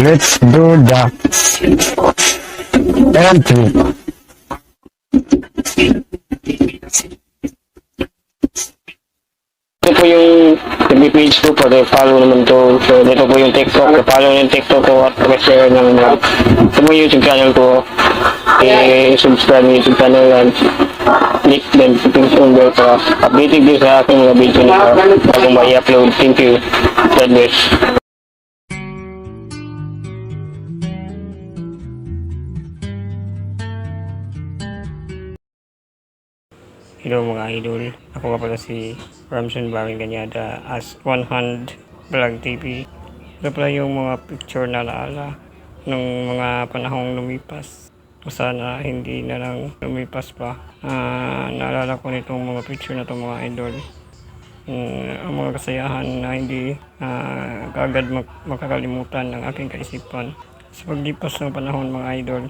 Let's do the entry. Ito po yung FB page ko, follow naman to. So, dito po yung TikTok. Follow yung TikTok ko at share ng ito po yung YouTube channel ko. Subscribe yung YouTube channel yan. Click din sa pinsan bell para updated din sa aking mga video na bago ma-i-upload. Thank you. God bless. Hello mga idol, ako nga pala si Ramson Baring Ganyada as One Hand Vlog TV. Ito pala yung mga picture na alaala ng mga panahong lumipas. Sana hindi na lang lumipas pa. Naalala ko nitong mga picture na itong mga idol. Ang mga kasayahan na hindi kagad makakalimutan ng aking kaisipan. Sa paglipas ng panahon mga idol,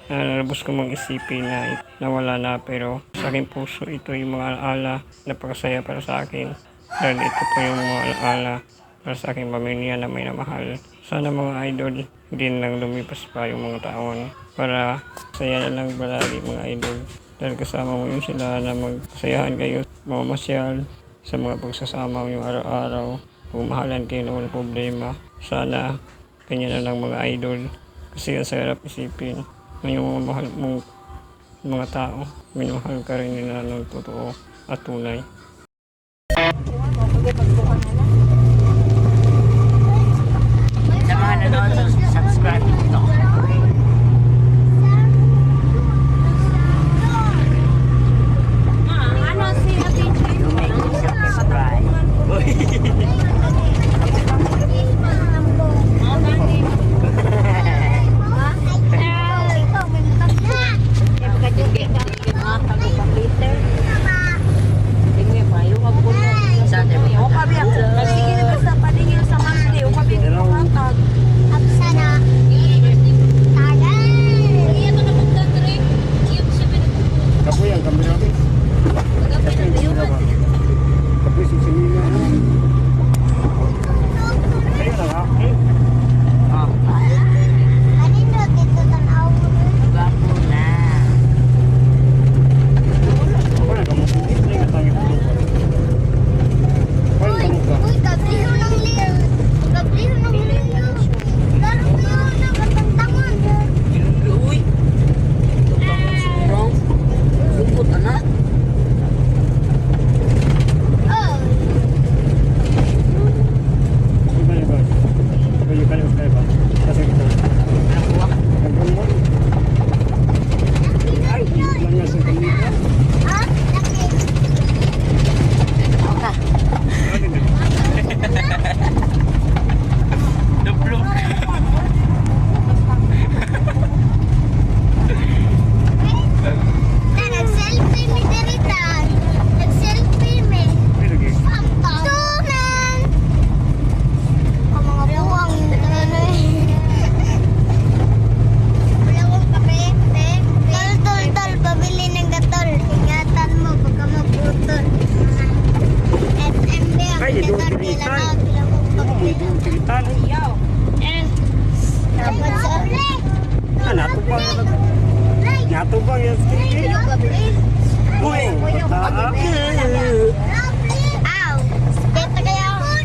nalabos ko mong isipin na nawala na, pero sa aking puso ito yung mga alaala na pagkasaya para sa akin. Dahil ito po yung mga alaala para sa aking pamilya na may namahal. Sana mga idol, hindi lang lumipas pa yung mga taon para saya na lang palagi mga idol. Dahil kasama mo yung sila na magsayahan kayo, mamasyal sa mga pagsasama yung araw-araw. Pumahalan kayo na walang problema. Sana kanya na lang mga idol, kasi ang sarap isipin yung mahal mong mga tao, minahal ka rin nila ng totoo at tunay. Sa mga nanonood, subscribe nito. Ano siya picture? You make yourself subscribe. Natubang yung skin. Uy, Ow! Beta kaya ako.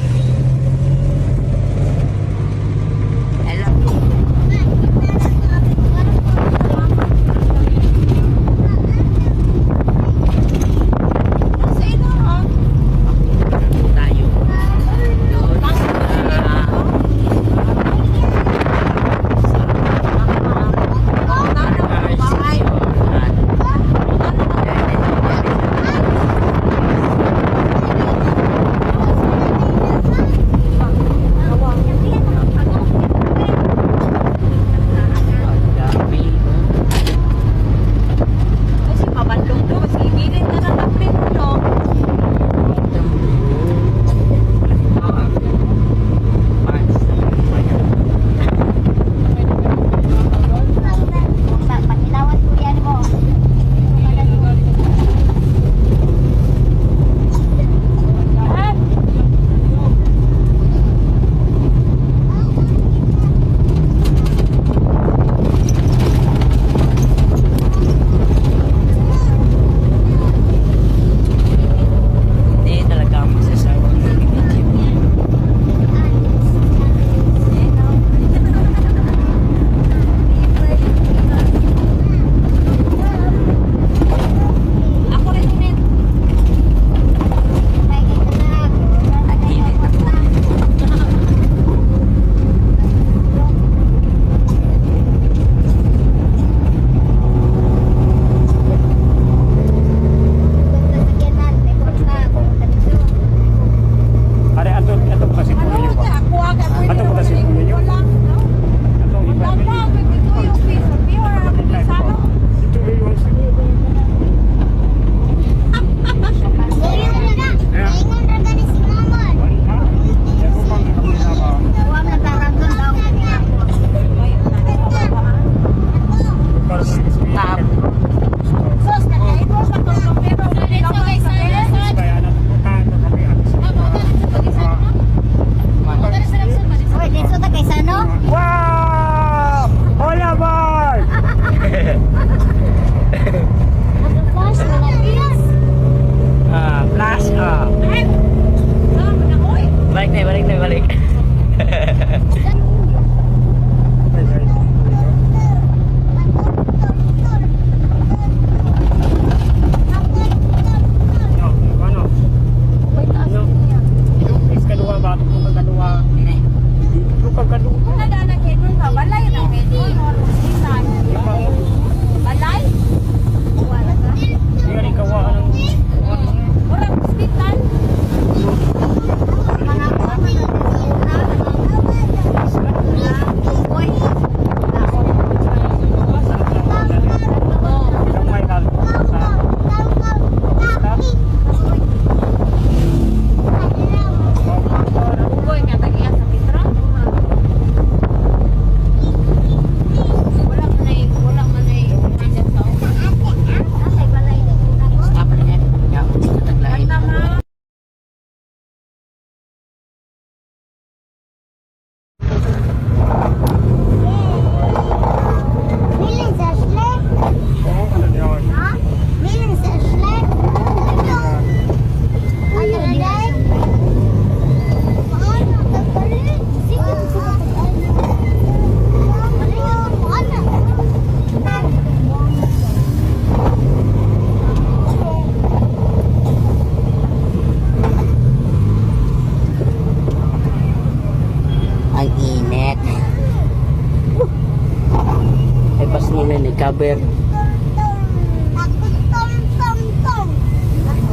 Recover.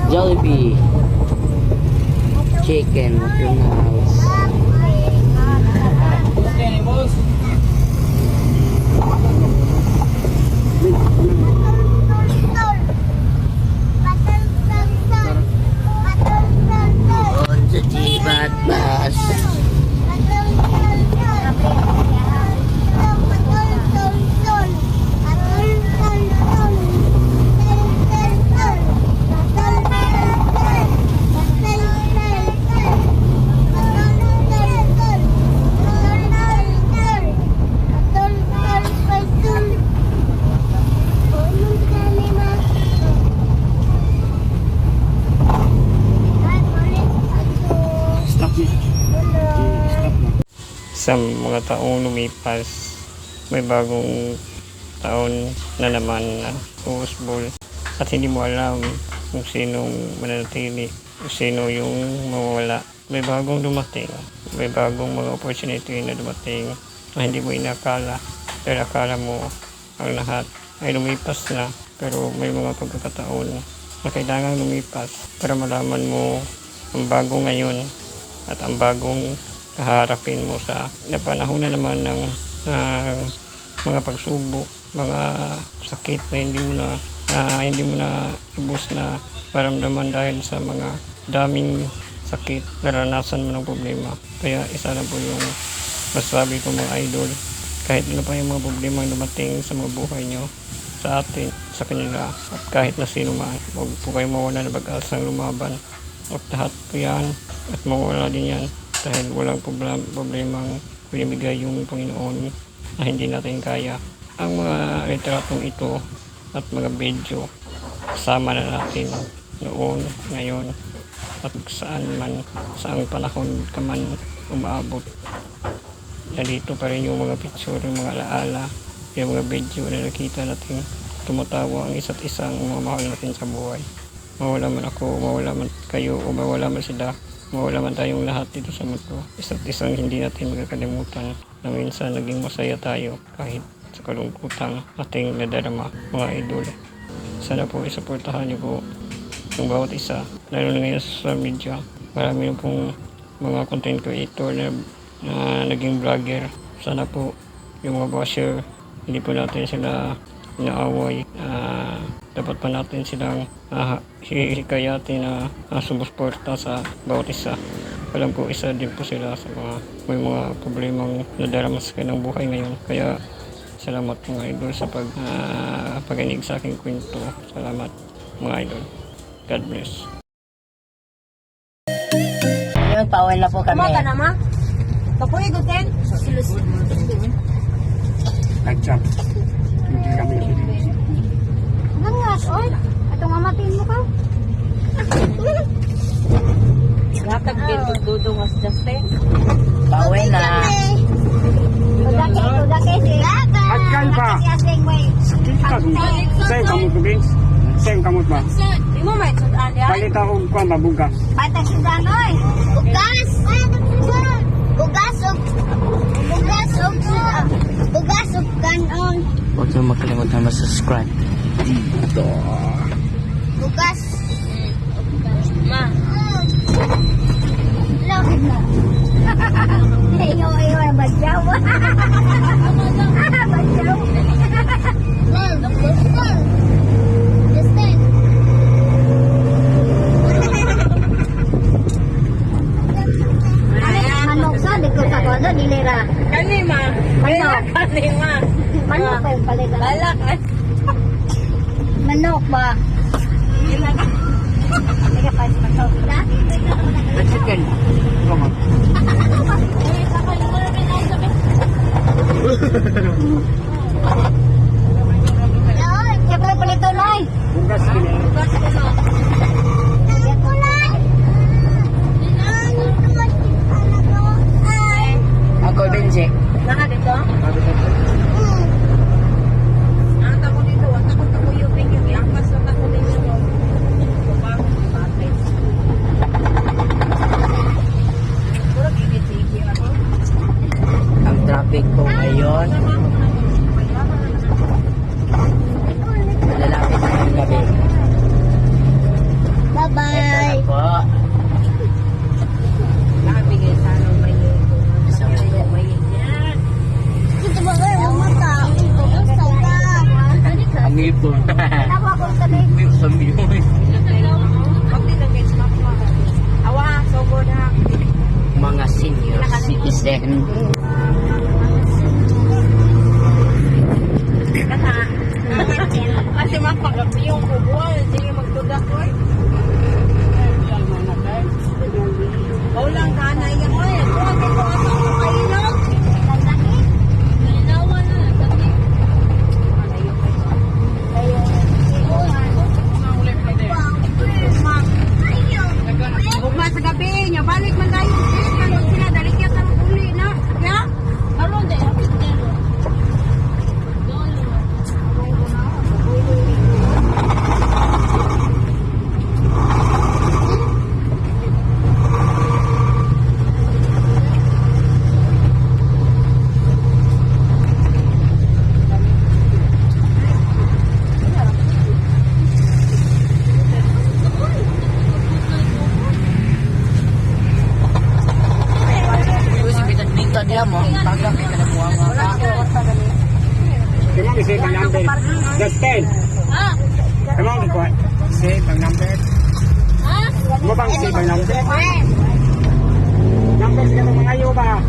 Jollibee. Chicken. McDonald's. On sa Jibat Bus. Sa mga taong lumipas, may bagong taon na naman na usbol at hindi mo alam kung sinong mananatili, kung sino yung mawala. May bagong dumating, may bagong mga opportunity na dumating na hindi mo inakala. Pero akala mo ang lahat ay lumipas na, pero may mga pagkakataon na kailangan lumipas para malaman mo ang bago ngayon at ang bagong haharapin mo sa panahon na naman ng mga pagsubok, mga sakit na hindi mo na lubos na maramdaman dahil sa mga daming sakit, naranasan mo ng problema. Kaya isa lang po yung masasabi ko mga idol, kahit ano pa yung mga problema ang dumating sa mga buhay nyo, sa atin, sa kanila, at kahit na sino man, huwag po kayo mawala na pag-asang lumaban. At lahat po yan, at mawala din yan dahil walang problemang pinibigay yung Panginoon na hindi natin kaya. Ang mga retratong ito at mga video, kasama na natin noon, ngayon, at saan man, saang panahon ka man umaabot. Nandito pa rin yung mga picture, yung mga alaala, yung mga video na nakita natin tumatawa ang isa't isang mga mahal natin sa buhay. Mawala man ako, mawala man kayo, o mawala man sila, mawala man tayong lahat dito sa mundo. Isa't isang hindi natin magkakalimutan na minsan naging masaya tayo kahit sa kalungkutan ating nadarama, mga idol. Sana po isuportahan niyo po yung bawat isa, lalo na ngayon sa social media. Marami na pong mga content creator na naging vlogger. Sana po yung mga basher, hindi po natin sila inaaway. Dapat pa natin silang hihikayatin na sumusuporta sa bawat isa. Alam ko isa din po sila sa may mga problemang nadarama sa kanilang buhay ngayon. Kaya salamat mga idol sa pag-inig sa aking kwento. Salamat mga idol. God bless. Ayun, pauwi na po kami. Kumaga na ma? Kapoy guten? Nag-jump. Hindi kami Gangas, oy. Atong amatin mo ka. Latag din dudong as Justin. Pauwi na. Tudake sila. Agkan pa. Sa'yo kamot ko, Vince. Sa'yo kamot ba? Di mo may sudan yan? Balita ko kung mabugas. Patag sudan, oy. Bugas. Bugas og kanon. Huwag nyo makalimutan mag-subscribe dito. Bugas. Ma. Lapit na. Iyo, badyaw. Badyaw. Justin. Manok sa, di ko sa kodo, dilira. Kanima. Manok. Kanima. Manok pa yung palit. Balak. Manok ba? Teka pa, manok. The chicken. Siyempre palito na eh. Bugas kini. Ako din, Jake. Naka dito? Ang tako dito, ang tako yung tingin. Ang kas na tako dito. Ang traffic po ngayon gabi. Bye-bye. Po. Nakabigay sa ano may yan. Ito ba kayo? Mata. Gusto ka. Ang ipon. Nakuha ko sa leg. Sa music. Pag dinagay sa mga awa, sobo na. Mga senior citizen. Kasi mapagabi yung kubuan. Sige magtudak ko eh. Baulang ka na yan ko eh. Kuha ka ko ang kailog. Ugma sa gabi niya. Balik man tayo. Balik sila. Dalikya sa uli na. Kaya? Aron de. Ito si Bitan niya mo. Tagang kita na buwang mga. Come on, say my number. Just 10. Come on, boy. Say my number. Mo bang say my number? Number sila ng mga iyo ba?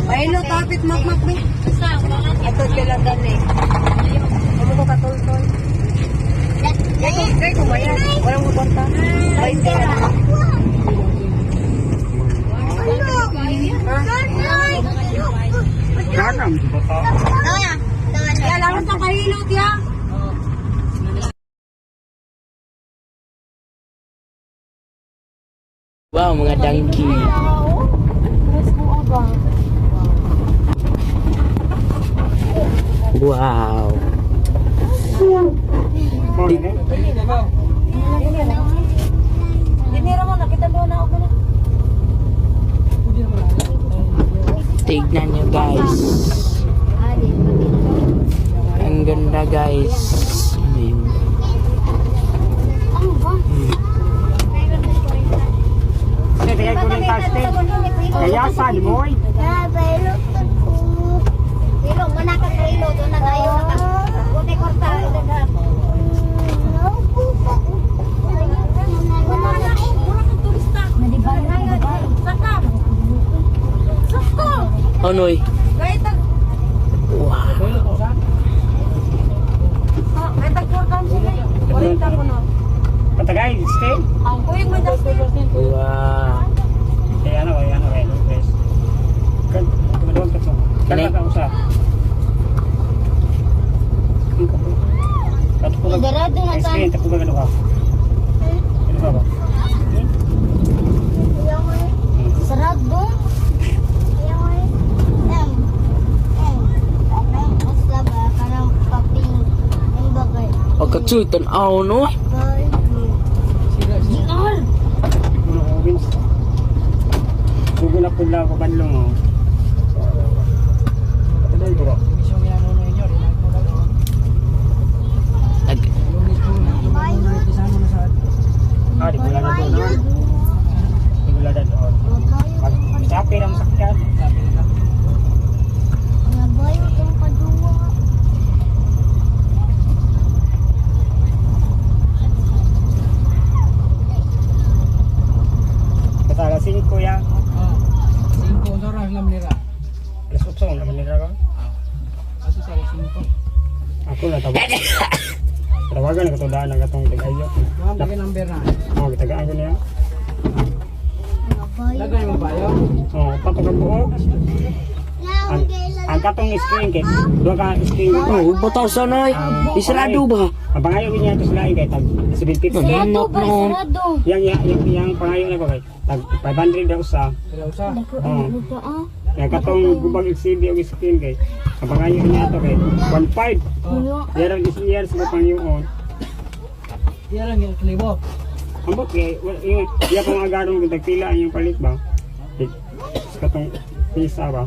Pailo tapit makmak ni. Ito sila gani. Ano ko katultol? Kaya ko ba yan? Walang magbanta. Ay, sila. Ganam, bata. Kaya lang sa kahilot ya. Wow, mga donkey. Wow. Dinira mo, nakita mo na ako na. Tignan nyo guys. Ang ganda guys. Ayun. Bigay ko ng casting. Kaya sa limoy. Ilong, manakot sa ilong. Doon na tayo. Buti korta. Onoy. Wow. Patagay, stay. Wow. Kaya ano, guys. Doon ka to. Kaya ka usap. Idarado na tayo. Screen, tapos gano'n ka. Ano ka ba? Sarado. Basta ba? Karang kaping. Ang bagay. Pagkatsuy, tanaw no? Ano ko, Vince? Sugo na pula ko banlong, oh. Patagay ko ba? Di ko lang na doon, no? Di ko lang na doon. Sapi lang sakyan. Nabayo itong kadua. Basta alas 5 yan. 5 oras lang nila. Alas 8 naman nila ka. Aso sa 5. Ako na tawag. Tawagan na katundaan ng katong tig-ayot. Ma'am, lagyan number na. Oh, kitagaan ko niya. Nabayo. Lagay mo ba yun? Oh, papagabuo. Ang katong screen kay duha ka screen ko. Oh, bataw sa noy. Isarado ba? Abangayo niya ito sila kay tag 750. Sarado ba? Sarado. Yang pangayo na ko kay tag 500 daw sa. Sila usa. Oh. Yang katong gubag LCD og screen kay abangayo niya to kay 1.5. Yarang this year sa pangyoon. Yan lang yung klibo. Ambot kay yung iya pang agarong tagpila ang yung palit ba? Katong pisa ba?